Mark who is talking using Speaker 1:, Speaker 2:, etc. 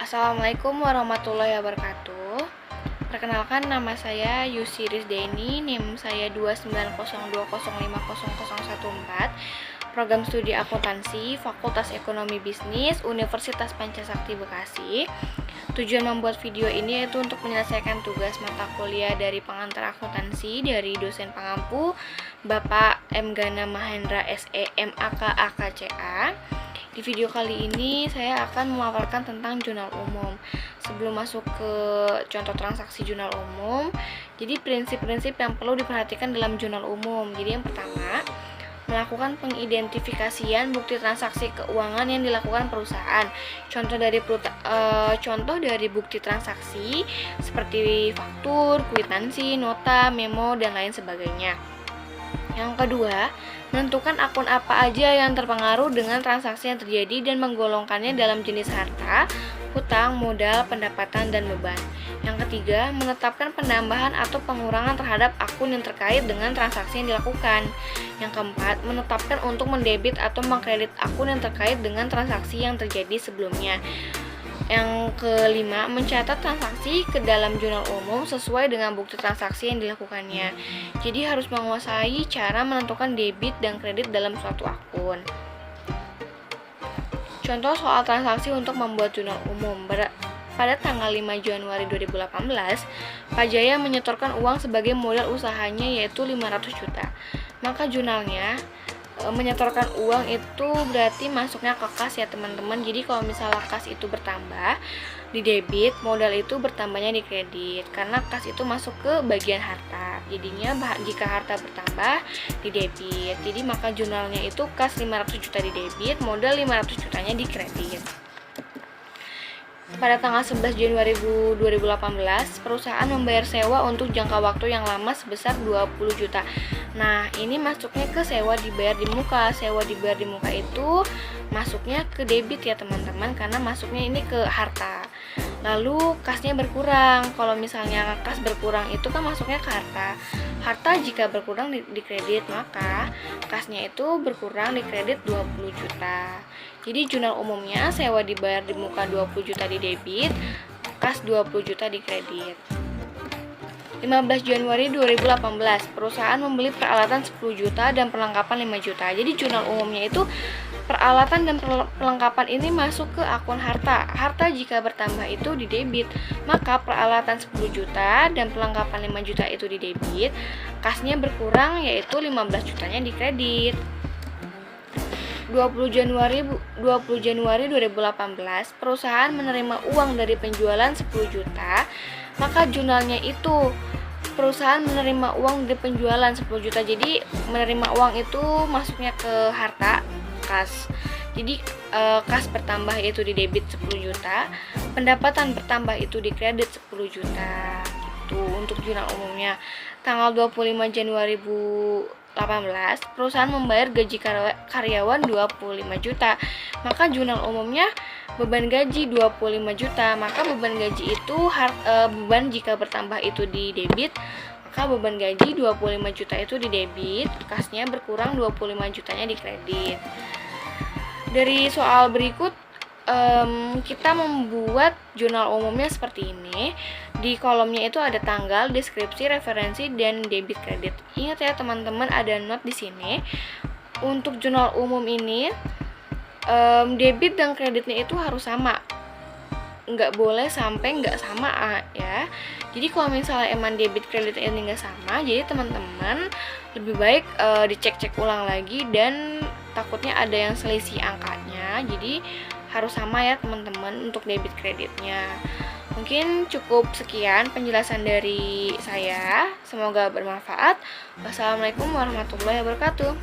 Speaker 1: Assalamualaikum warahmatullahi wabarakatuh. Perkenalkan, nama saya Yusi Rizdaini, NIM saya 29020500014, Program Studi Akuntansi, Fakultas Ekonomi Bisnis, Universitas Pancasakti Bekasi. Tujuan membuat video ini yaitu untuk menyelesaikan tugas mata kuliah dari pengantar akuntansi dari dosen pengampu Bapak M. Gana Mahendra SE MAK AKCA. Di video kali ini saya akan memaparkan tentang jurnal umum. Sebelum masuk ke contoh transaksi jurnal umum, jadi prinsip-prinsip yang perlu diperhatikan dalam jurnal umum. Jadi yang pertama, melakukan pengidentifikasian bukti transaksi keuangan yang dilakukan perusahaan. Contoh dari bukti transaksi seperti faktur, kwitansi, nota, memo, dan lain sebagainya. Yang kedua, menentukan akun apa aja yang terpengaruh dengan transaksi yang terjadi dan menggolongkannya dalam jenis harta, hutang, modal, pendapatan, dan beban. Yang ketiga, menetapkan penambahan atau pengurangan terhadap akun yang terkait dengan transaksi yang dilakukan. Yang keempat, menetapkan untuk mendebit atau mengkredit akun yang terkait dengan transaksi yang terjadi sebelumnya. Yang kelima, mencatat transaksi ke dalam jurnal umum sesuai dengan bukti transaksi yang dilakukannya. Jadi harus menguasai cara menentukan debit dan kredit dalam suatu akun. Contoh soal transaksi untuk membuat jurnal umum. Pada tanggal 5 Januari 2018, Pak Jaya menyetorkan uang sebagai modal usahanya yaitu 500 juta. Maka jurnalnya menyetorkan uang itu berarti masuknya ke kas ya teman-teman. Jadi kalau misalnya kas itu bertambah di debit, modal itu bertambahnya di kredit, karena kas itu masuk ke bagian harta. Jadinya jika harta bertambah di debit, jadi maka jurnalnya itu kas 500 juta di debit, modal 500 jutanya di kredit. Pada tanggal 11 Januari 2018, perusahaan membayar sewa untuk jangka waktu yang lama sebesar 20 juta. Nah, ini masuknya ke sewa dibayar di muka. Sewa dibayar di muka itu masuknya ke debit ya teman-teman, karena masuknya ini ke harta. Lalu kasnya berkurang. Kalau misalnya kas berkurang itu kan masuknya ke harta. Harta jika berkurang di kredit, maka kasnya itu berkurang di kredit 20 juta. Jadi jurnal umumnya sewa dibayar di muka 20 juta di debit, kas 20 juta di kredit. 15 Januari 2018, perusahaan membeli peralatan 10 juta dan perlengkapan 5 juta. Jadi jurnal umumnya itu peralatan dan perlengkapan ini masuk ke akun harta. Harta jika bertambah itu di debit, maka peralatan 10 juta dan perlengkapan 5 juta itu di debit, kasnya berkurang yaitu 15 jutanya di kredit. 20 Januari 2018, perusahaan menerima uang dari penjualan 10 juta, maka jurnalnya itu perusahaan menerima uang dari penjualan 10 juta. Jadi menerima uang itu masuknya ke harta, kas. Jadi kas bertambah itu di debit 10 juta, pendapatan bertambah itu di kredit 10 juta. Gitu untuk jurnal umumnya. Tanggal 25 Januari 2018, perusahaan membayar gaji karyawan 25 juta. Maka jurnal umumnya beban gaji 25 juta. Maka beban gaji itu beban jika bertambah itu di debit, maka beban gaji 25 juta itu di debit, kasnya berkurang 25 jutanya di kredit. Dari soal berikut, kita membuat jurnal umumnya seperti ini. Di kolomnya itu ada tanggal, deskripsi, referensi, dan debit kredit. Ingat ya teman-teman, ada note di sini. Untuk jurnal umum ini, debit dan kreditnya itu harus sama. Nggak boleh sampai nggak sama ya. Jadi kalau misalnya emang debit kreditnya ini nggak sama, jadi teman-teman lebih baik dicek-cek ulang lagi, dan takutnya ada yang selisih angkanya. Jadi harus sama ya teman-teman untuk debit kreditnya. Mungkin cukup sekian penjelasan dari saya. Semoga bermanfaat. Wassalamualaikum warahmatullahi wabarakatuh.